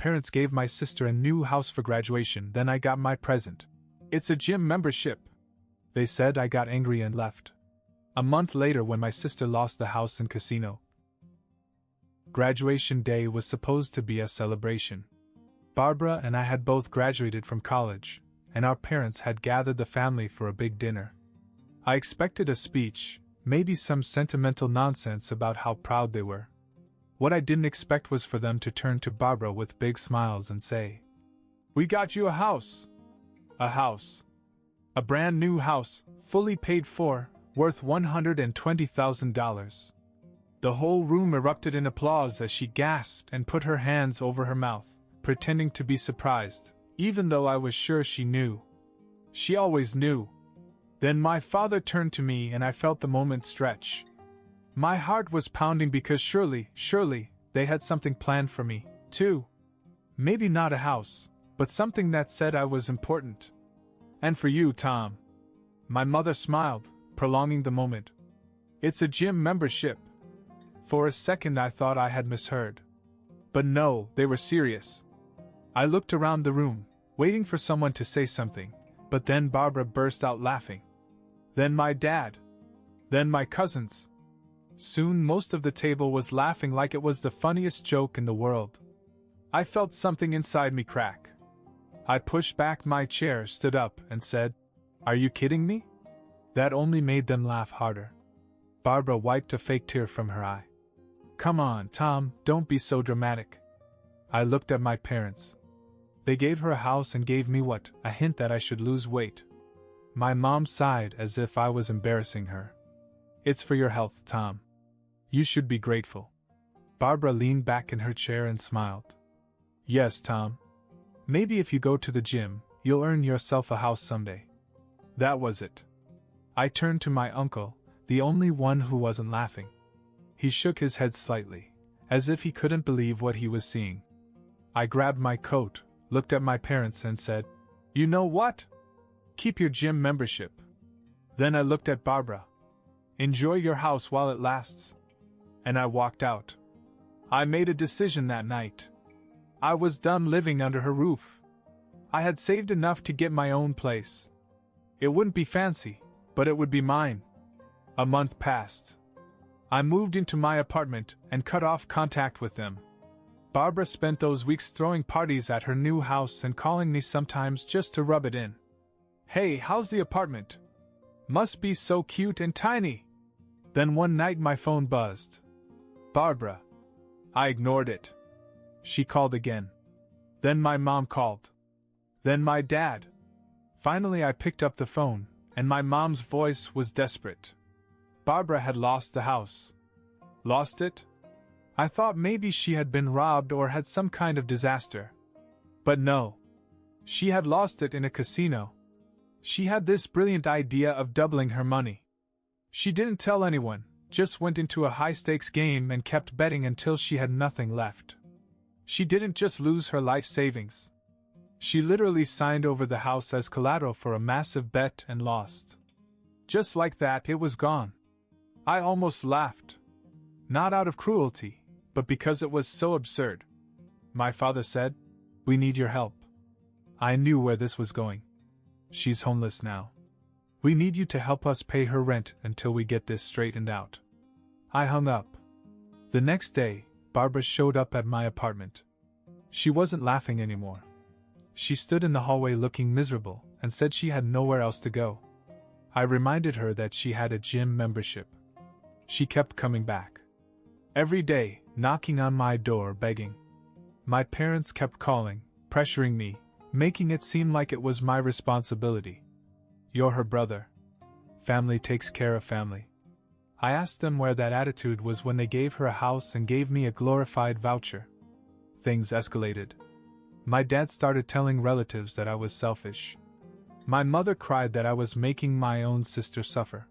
parents gave my sister a new house for graduation, then I got my present. It's a gym membership. They said. I got angry and left. A month later, when my sister lost the house and casino. Graduation day was supposed to be a celebration. Barbara and I had both graduated from college, and our parents had gathered the family for a big dinner. I expected a speech, maybe some sentimental nonsense about how proud they were. What I didn't expect was for them to turn to Barbara with big smiles and say, "We got you a house." A house. A brand new house, fully paid for, worth $120,000. The whole room erupted in applause as she gasped and put her hands over her mouth, pretending to be surprised, even though I was sure she knew. She always knew. Then my father turned to me and I felt the moment stretch. My heart was pounding because surely, they had something planned for me, too. Maybe not a house, but something that said I was important. "And for you, Tom." My mother smiled, prolonging the moment. "It's a gym membership." For a second I thought I had misheard. But no, they were serious. I looked around the room, waiting for someone to say something, but then Barbara burst out laughing. Then my dad. Then my cousins. Soon most of the table was laughing like it was the funniest joke in the world. I felt something inside me crack. I pushed back my chair, stood up, and said, "Are you kidding me?" That only made them laugh harder. Barbara wiped a fake tear from her eye. "Come on, Tom, don't be so dramatic." I looked at my parents. They gave her a house and gave me what? A hint that I should lose weight. My mom sighed as if I was embarrassing her. "It's for your health, Tom. You should be grateful." Barbara leaned back in her chair and smiled. "Yes, Tom. Maybe if you go to the gym, you'll earn yourself a house someday." That was it. I turned to my uncle, the only one who wasn't laughing. He shook his head slightly, as if he couldn't believe what he was seeing. I grabbed my coat, looked at my parents and said, "You know what? Keep your gym membership." Then I looked at Barbara. "Enjoy your house while it lasts." And I walked out. I made a decision that night. I was done living under her roof. I had saved enough to get my own place. It wouldn't be fancy, but it would be mine. A month passed. I moved into my apartment and cut off contact with them. Barbara spent those weeks throwing parties at her new house and calling me sometimes just to rub it in. "Hey, how's the apartment? Must be so cute and tiny." Then one night my phone buzzed. "Barbara." I ignored it. She called again. Then my mom called. Then my dad. Finally I picked up the phone, and my mom's voice was desperate. Barbara had lost the house. Lost it? I thought maybe she had been robbed or had some kind of disaster. But no. She had lost it in a casino. She had this brilliant idea of doubling her money. She didn't tell anyone, just went into a high-stakes game and kept betting until she had nothing left. She didn't just lose her life savings. She literally signed over the house as collateral for a massive bet and lost. Just like that, it was gone. I almost laughed. Not out of cruelty, but because it was so absurd. My father said, "We need your help." I knew where this was going. "She's homeless now. We need you to help us pay her rent until we get this straightened out." I hung up. The next day, Barbara showed up at my apartment. She wasn't laughing anymore. She stood in the hallway looking miserable and said she had nowhere else to go. I reminded her that she had a gym membership. She kept coming back. Every day, knocking on my door begging. My parents kept calling, pressuring me, making it seem like it was my responsibility. "You're her brother. Family takes care of family." I asked them where that attitude was when they gave her a house and gave me a glorified voucher. Things escalated. My dad started telling relatives that I was selfish. My mother cried that I was making my own sister suffer.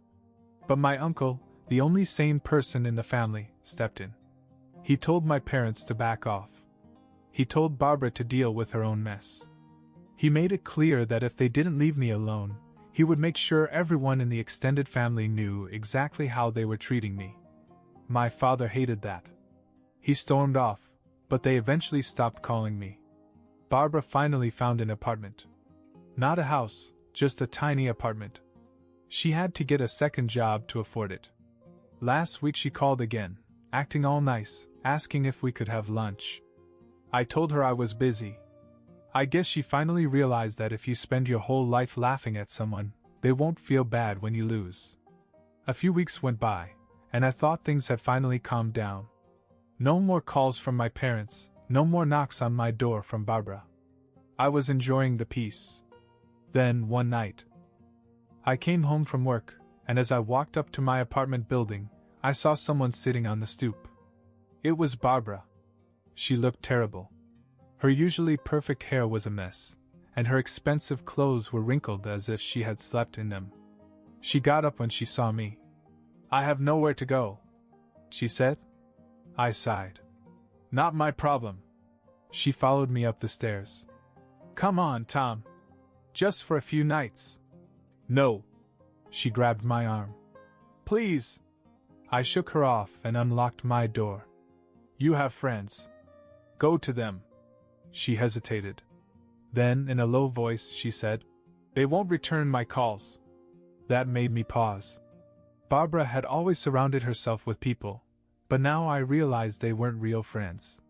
But my uncle, the only sane person in the family, stepped in. He told my parents to back off. He told Barbara to deal with her own mess. He made it clear that if they didn't leave me alone, he would make sure everyone in the extended family knew exactly how they were treating me. My father hated that. He stormed off, but they eventually stopped calling me. Barbara finally found an apartment. Not a house, just a tiny apartment. She had to get a second job to afford it. Last week she called again, acting all nice, asking if we could have lunch. I told her I was busy. I guess she finally realized that if you spend your whole life laughing at someone, they won't feel bad when you lose. A few weeks went by, and I thought things had finally calmed down. No more calls from my parents, no more knocks on my door from Barbara. I was enjoying the peace. Then, one night, I came home from work, and as I walked up to my apartment building, I saw someone sitting on the stoop. It was Barbara. She looked terrible. Her usually perfect hair was a mess, and her expensive clothes were wrinkled as if she had slept in them. She got up when she saw me. "I have nowhere to go," she said. I sighed. "Not my problem." She followed me up the stairs. "Come on, Tom. Just for a few nights." "No." She grabbed my arm. "Please." I shook her off and unlocked my door. "You have friends. Go to them." She hesitated. Then, in a low voice, she said, "They won't return my calls." That made me pause. Barbara had always surrounded herself with people, but now I realized they weren't real friends.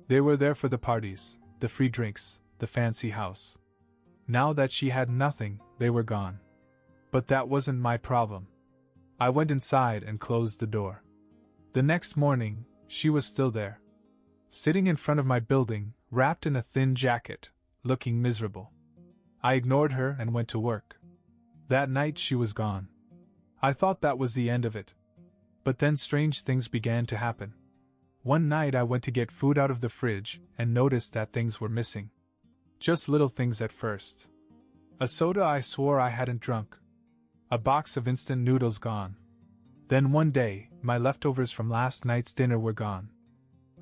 They were there for the parties, the free drinks, the fancy house. Now that she had nothing, they were gone. But that wasn't my problem. I went inside and closed the door. The next morning, she was still there. Sitting in front of my building, wrapped in a thin jacket, looking miserable. I ignored her and went to work. That night she was gone. I thought that was the end of it. But then strange things began to happen. One night I went to get food out of the fridge and noticed that things were missing. Just little things at first. A soda I swore I hadn't drunk. A box of instant noodles gone. Then one day, my leftovers from last night's dinner were gone.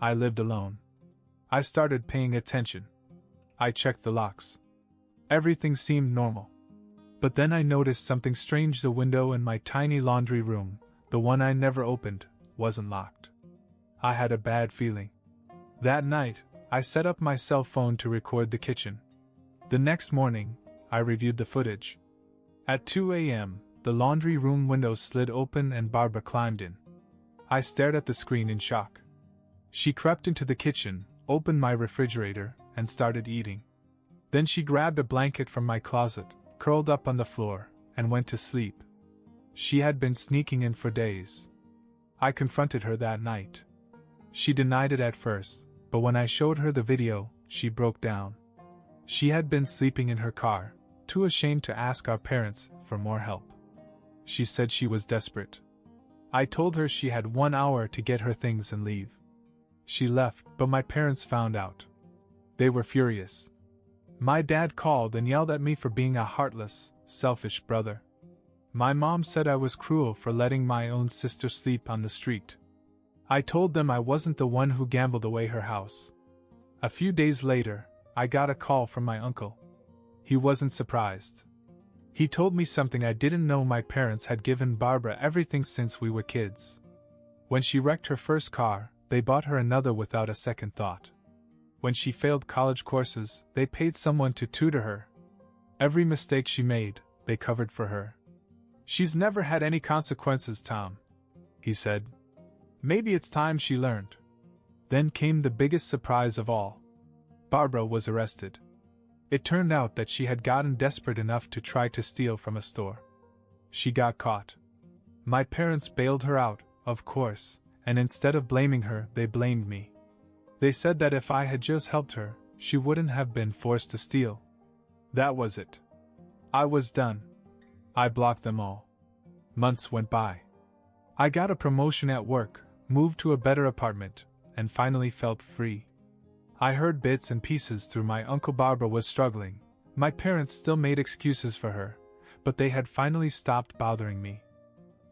I lived alone. I started paying attention. I checked the locks. Everything seemed normal. But then I noticed something strange. The window in my tiny laundry room, the one I never opened, wasn't locked. I had a bad feeling. That night, I set up my cell phone to record the kitchen. The next morning, I reviewed the footage. At 2 a.m., the laundry room window slid open and Barbara climbed in. I stared at the screen in shock. She crept into the kitchen, opened my refrigerator, and started eating. Then she grabbed a blanket from my closet, curled up on the floor, and went to sleep. She had been sneaking in for days. I confronted her that night. She denied it at first, but when I showed her the video, she broke down. She had been sleeping in her car, too ashamed to ask our parents for more help. She said she was desperate. I told her she had 1 hour to get her things and leave. She left, but my parents found out. They were furious. My dad called and yelled at me for being a heartless, selfish brother. My mom said I was cruel for letting my own sister sleep on the street. I told them I wasn't the one who gambled away her house. A few days later, I got a call from my uncle. He wasn't surprised. He told me something I didn't know. My parents had given Barbara everything since we were kids. When she wrecked her first car, they bought her another without a second thought. When she failed college courses, they paid someone to tutor her. Every mistake she made, they covered for her. "She's never had any consequences, Tom," he said. "Maybe it's time she learned." Then came the biggest surprise of all. Barbara was arrested. It turned out that she had gotten desperate enough to try to steal from a store. She got caught. My parents bailed her out, of course, and instead of blaming her, they blamed me. They said that if I had just helped her, she wouldn't have been forced to steal. That was it. I was done. I blocked them all. Months went by. I got a promotion at work, moved to a better apartment, and finally felt free. I heard bits and pieces through my uncle. Barbara was struggling. My parents still made excuses for her, but they had finally stopped bothering me.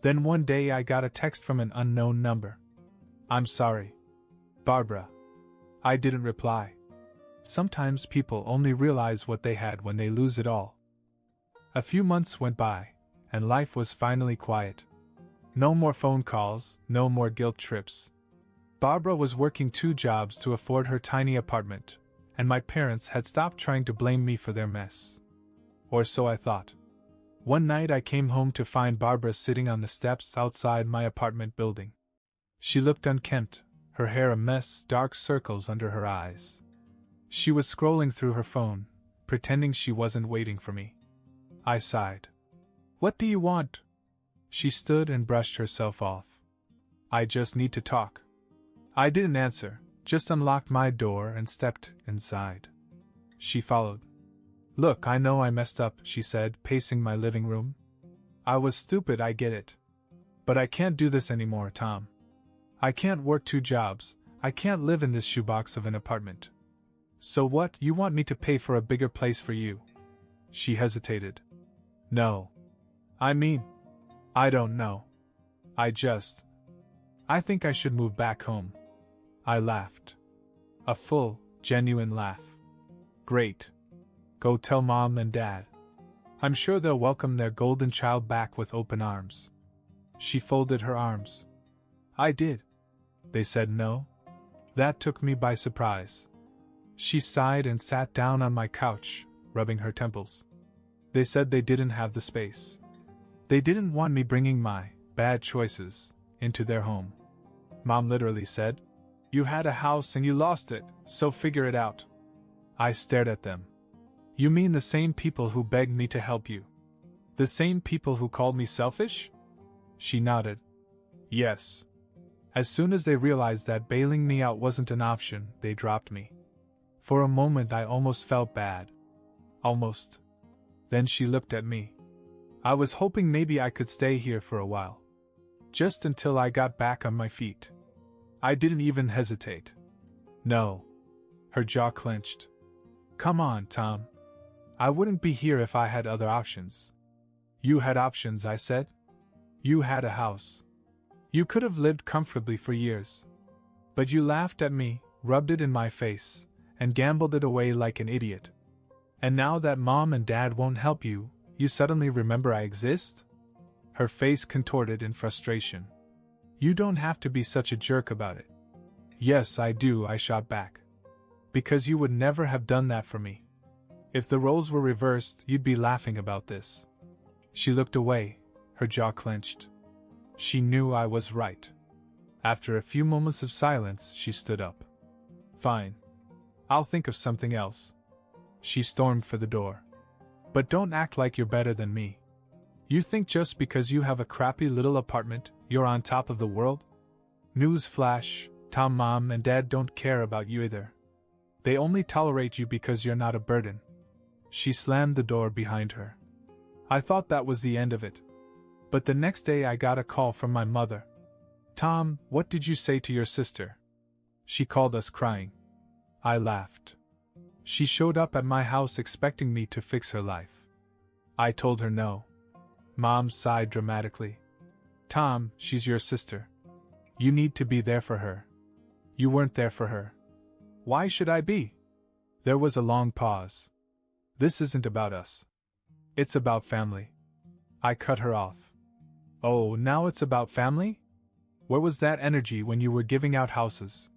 Then one day I got a text from an unknown number. "I'm sorry, Barbara." I didn't reply. Sometimes people only realize what they had when they lose it all. A few months went by, and life was finally quiet. No more phone calls, no more guilt trips. Barbara was working 2 jobs to afford her tiny apartment, and my parents had stopped trying to blame me for their mess. Or so I thought. One night I came home to find Barbara sitting on the steps outside my apartment building. She looked unkempt, her hair a mess, dark circles under her eyes. She was scrolling through her phone, pretending she wasn't waiting for me. I sighed. "What do you want?" She stood and brushed herself off. "I just need to talk." I didn't answer, just unlocked my door and stepped inside. She followed. "Look, I know I messed up," she said, pacing my living room. "I was stupid, I get it. But I can't do this anymore, Tom. I can't work 2 jobs, I can't live in this shoebox of an apartment." "So what, you want me to pay for a bigger place for you?" She hesitated. "No. I mean, I don't know. I think I should move back home." I laughed. A full, genuine laugh. "Great. Go tell Mom and Dad. I'm sure they'll welcome their golden child back with open arms." She folded her arms. "I did. They said no?" That took me by surprise. She sighed and sat down on my couch, rubbing her temples. "They said they didn't have the space. They didn't want me bringing my bad choices into their home. Mom literally said, 'You had a house and you lost it, so figure it out.'" I stared at them. "You mean the same people who begged me to help you? The same people who called me selfish?" She nodded. "Yes. As soon as they realized that bailing me out wasn't an option, they dropped me. For a moment I almost felt bad. Almost. Then she looked at me. I was hoping maybe I could stay here for a while. Just until I got back on my feet." I didn't even hesitate. "No." Her jaw clenched. "Come on, Tom. I wouldn't be here if I had other options." "You had options," I said. "You had a house. You could have lived comfortably for years. But you laughed at me, rubbed it in my face, and gambled it away like an idiot. And now that Mom and Dad won't help you, you suddenly remember I exist?" Her face contorted in frustration. "You don't have to be such a jerk about it." "Yes, I do," I shot back. "Because you would never have done that for me. If the roles were reversed, you'd be laughing about this." She looked away, her jaw clenched. She knew I was right. After a few moments of silence, she stood up. "Fine. I'll think of something else." She stormed for the door. "But don't act like you're better than me. You think just because you have a crappy little apartment, you're on top of the world? News flash, Tom, Mom and Dad don't care about you either. They only tolerate you because you're not a burden." She slammed the door behind her. I thought that was the end of it. But the next day I got a call from my mother. "Tom, what did you say to your sister?" She called us crying. I laughed. She showed up at my house expecting me to fix her life. I told her no. Mom sighed dramatically. "Tom, she's your sister. You need to be there for her. You weren't there for her." "Why should I be?" There was a long pause. "This isn't about us. It's about family." I cut her off. "Oh, now it's about family? Where was that energy when you were giving out houses?"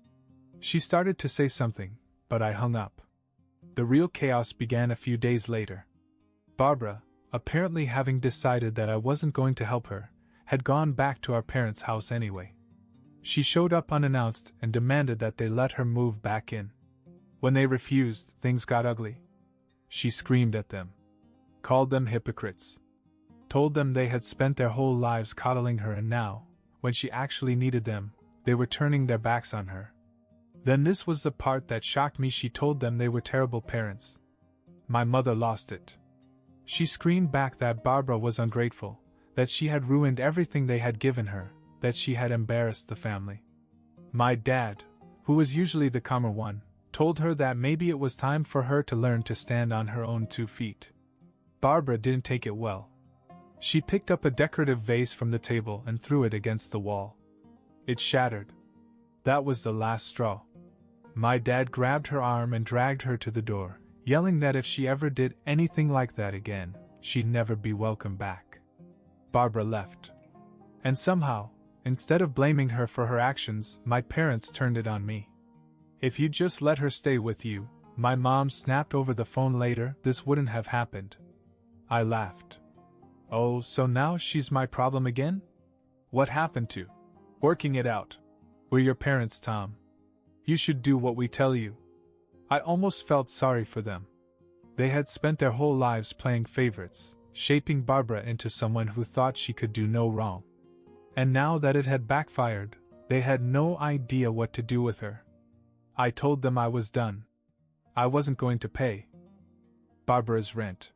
She started to say something, but I hung up. The real chaos began a few days later. Barbara, apparently having decided that I wasn't going to help her, had gone back to our parents' house anyway. She showed up unannounced and demanded that they let her move back in. When they refused, things got ugly. She screamed at them. Called them hypocrites. Told them they had spent their whole lives coddling her and now, when she actually needed them, they were turning their backs on her. Then this was the part that shocked me: she told them they were terrible parents. My mother lost it. She screamed back that Barbara was ungrateful, that she had ruined everything they had given her, that she had embarrassed the family. My dad, who was usually the calmer one, told her that maybe it was time for her to learn to stand on her own 2 feet. Barbara didn't take it well. She picked up a decorative vase from the table and threw it against the wall. It shattered. That was the last straw. My dad grabbed her arm and dragged her to the door, yelling that if she ever did anything like that again, she'd never be welcome back. Barbara left. And somehow, instead of blaming her for her actions, my parents turned it on me. "If you'd just let her stay with you, My mom snapped over the phone later, this wouldn't have happened. I laughed. Oh, so now she's my problem again? What happened to working it out? We're your parents, Tom. You should do what we tell you. I almost felt sorry for them. They had spent their whole lives playing favorites, shaping Barbara into someone who thought she could do no wrong. And now that it had backfired, they had no idea what to do with her. I told them I was done. I wasn't going to pay Barbara's rent.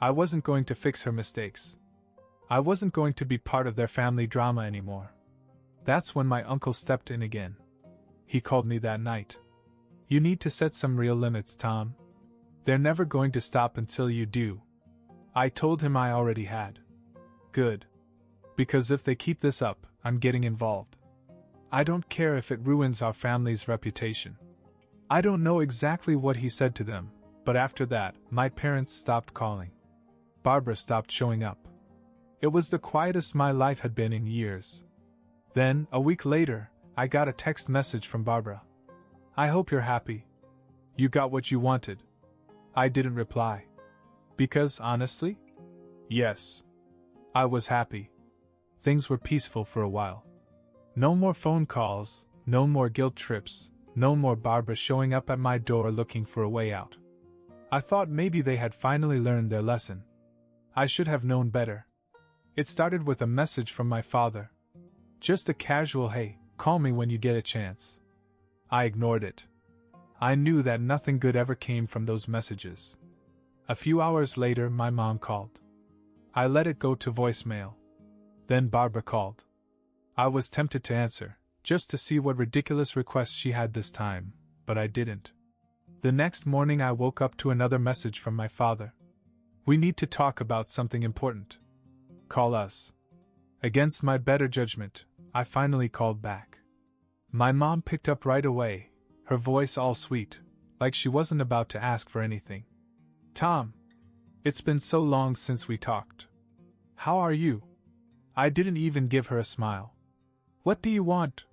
I wasn't going to fix her mistakes. I wasn't going to be part of their family drama anymore. That's when my uncle stepped in again. He called me that night. You need to set some real limits, Tom. They're never going to stop until you do. I told him I already had. Good. Because if they keep this up, I'm getting involved. I don't care if it ruins our family's reputation. I don't know exactly what he said to them, but after that, my parents stopped calling. Barbara stopped showing up. It was the quietest my life had been in years. Then, a week later, I got a text message from Barbara. I hope you're happy. You got what you wanted. I didn't reply. Because, honestly? Yes. I was happy. Things were peaceful for a while. No more phone calls, no more guilt trips, no more Barbara showing up at my door looking for a way out. I thought maybe they had finally learned their lesson. I should have known better. It started with a message from my father. Just a casual "Hey, call me when you get a chance." I ignored it. I knew that nothing good ever came from those messages. A few hours later, my mom called. I let it go to voicemail. Then Barbara called. I was tempted to answer, just to see what ridiculous request she had this time, but I didn't. The next morning I woke up to another message from my father. We need to talk about something important. Call us. Against my better judgment, I finally called back. My mom picked up right away, her voice all sweet, like she wasn't about to ask for anything. Tom, it's been so long since we talked. How are you? I didn't even give her a smile. What do you want?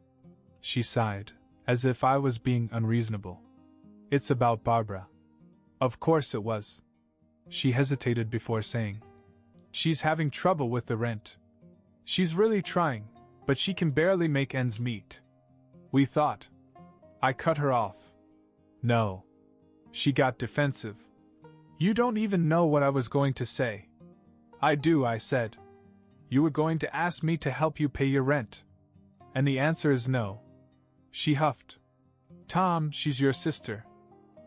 She sighed, as if I was being unreasonable. It's about Barbara. Of course it was. She hesitated before saying. She's having trouble with the rent. She's really trying, but she can barely make ends meet. We thought. I cut her off. No. She got defensive. You don't even know what I was going to say. I do, I said. You were going to ask me to help you pay your rent. And the answer is no. She huffed. Tom, she's your sister.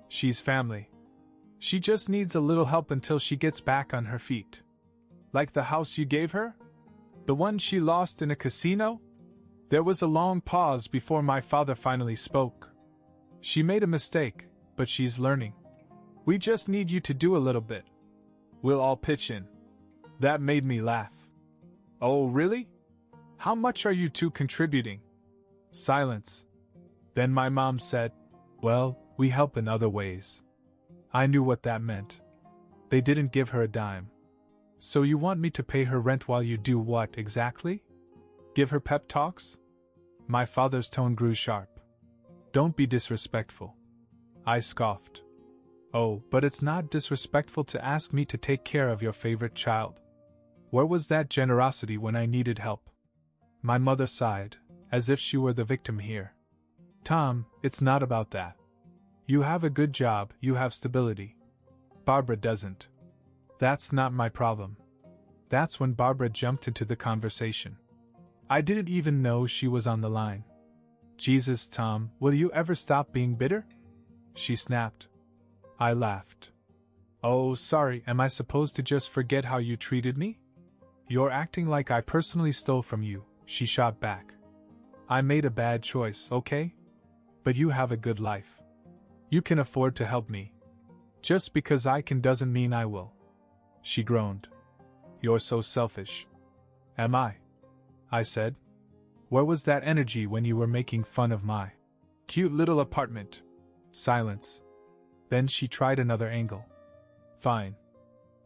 She's family. She just needs a little help until she gets back on her feet. Like the house you gave her? The one she lost in a casino? There was a long pause before my father finally spoke. She made a mistake, but she's learning. We just need you to do a little bit. We'll all pitch in. That made me laugh. Oh, really? How much are you two contributing? Silence. Then my mom said, well, we help in other ways. I knew what that meant. They didn't give her a dime. So you want me to pay her rent while you do what exactly? Give her pep talks? My father's tone grew sharp. Don't be disrespectful. I scoffed. Oh, but it's not disrespectful to ask me to take care of your favorite child. Where was that generosity when I needed help? My mother sighed, as if she were the victim here. Tom, it's not about that. You have a good job, you have stability. Barbara doesn't. That's not my problem. That's when Barbara jumped into the conversation. I didn't even know she was on the line. Jesus, Tom, will you ever stop being bitter? She snapped. I laughed. Oh, sorry, am I supposed to just forget how you treated me? You're acting like I personally stole from you, she shot back. I made a bad choice, okay? But you have a good life. You can afford to help me. Just because I can doesn't mean I will. She groaned. You're so selfish. Am I? I said. Where was that energy when you were making fun of my cute little apartment? Silence. Then she tried another angle. Fine.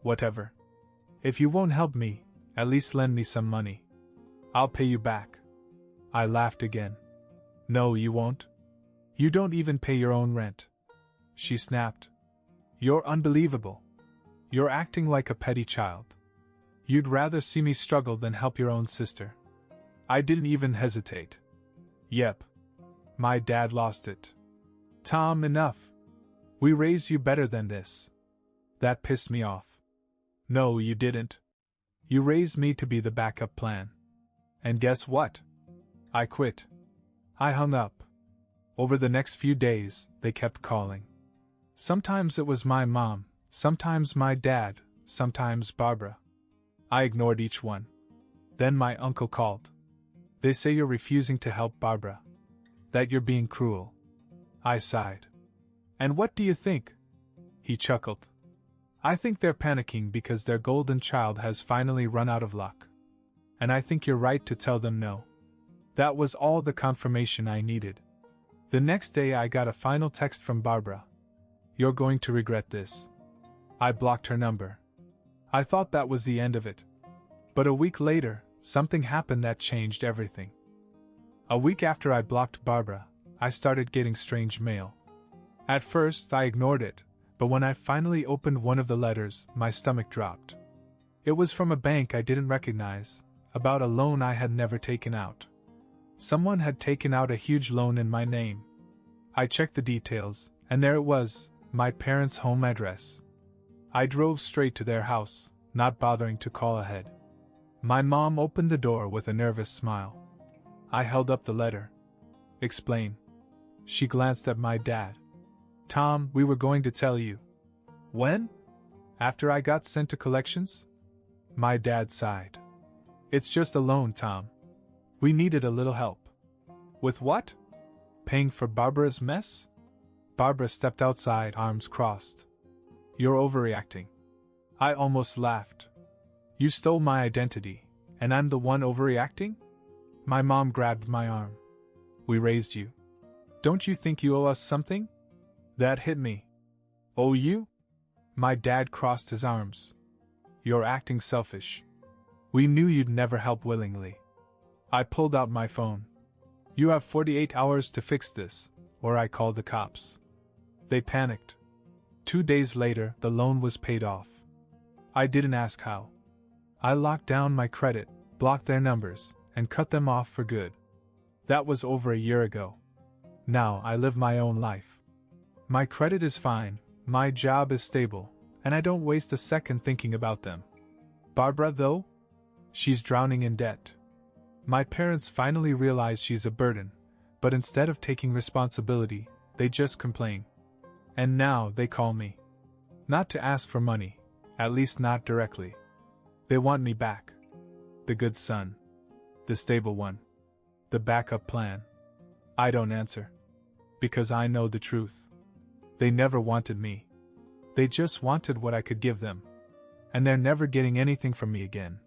Whatever. If you won't help me, at least lend me some money. I'll pay you back. I laughed again. No, you won't. You don't even pay your own rent. she snapped. You're unbelievable. You're acting like a petty child. You'd rather see me struggle than help your own sister. I didn't even hesitate. Yep. My dad lost it. Tom, enough. We raised you better than this. That pissed me off. No, you didn't. You raised me to be the backup plan. And guess what? I quit. I hung up. Over the next few days, they kept calling. Sometimes it was my mom, sometimes my dad, sometimes Barbara. I ignored each one. Then my uncle called. They say you're refusing to help Barbara. That you're being cruel. I sighed. And what do you think? He chuckled. I think they're panicking because their golden child has finally run out of luck. And I think you're right to tell them no. That was all the confirmation I needed. The next day I got a final text from Barbara. You're going to regret this. I blocked her number. I thought that was the end of it. But a week later, something happened that changed everything. A week after I blocked Barbara, I started getting strange mail. At first, I ignored it, but when I finally opened one of the letters, my stomach dropped. It was from a bank I didn't recognize, about a loan I had never taken out. Someone had taken out a huge loan in my name. I checked the details, and there it was, my parents' home address. I drove straight to their house, not bothering to call ahead. My mom opened the door with a nervous smile. I held up the letter. Explain. She glanced at my dad. Tom, we were going to tell you. When? After I got sent to collections? My dad sighed. It's just a loan, Tom. We needed a little help. With what? Paying for Barbara's mess? Barbara stepped outside, arms crossed. You're overreacting. I almost laughed. You stole my identity, and I'm the one overreacting? My mom grabbed my arm. We raised you. Don't you think you owe us something? That hit me. Owe you? My dad crossed his arms. You're acting selfish. We knew you'd never help willingly. I pulled out my phone. You have 48 hours to fix this, or I call the cops. They panicked. 2 days later, the loan was paid off. I didn't ask how. I locked down my credit, blocked their numbers, and cut them off for good. That was over a year ago. Now I live my own life. My credit is fine, my job is stable, and I don't waste a second thinking about them. Barbara, though? She's drowning in debt. My parents finally realize she's a burden, but instead of taking responsibility, they just complain. And now they call me. Not to ask for money, at least not directly. They want me back. The good son. The stable one. The backup plan. I don't answer. Because I know the truth. They never wanted me. They just wanted what I could give them. And they're never getting anything from me again.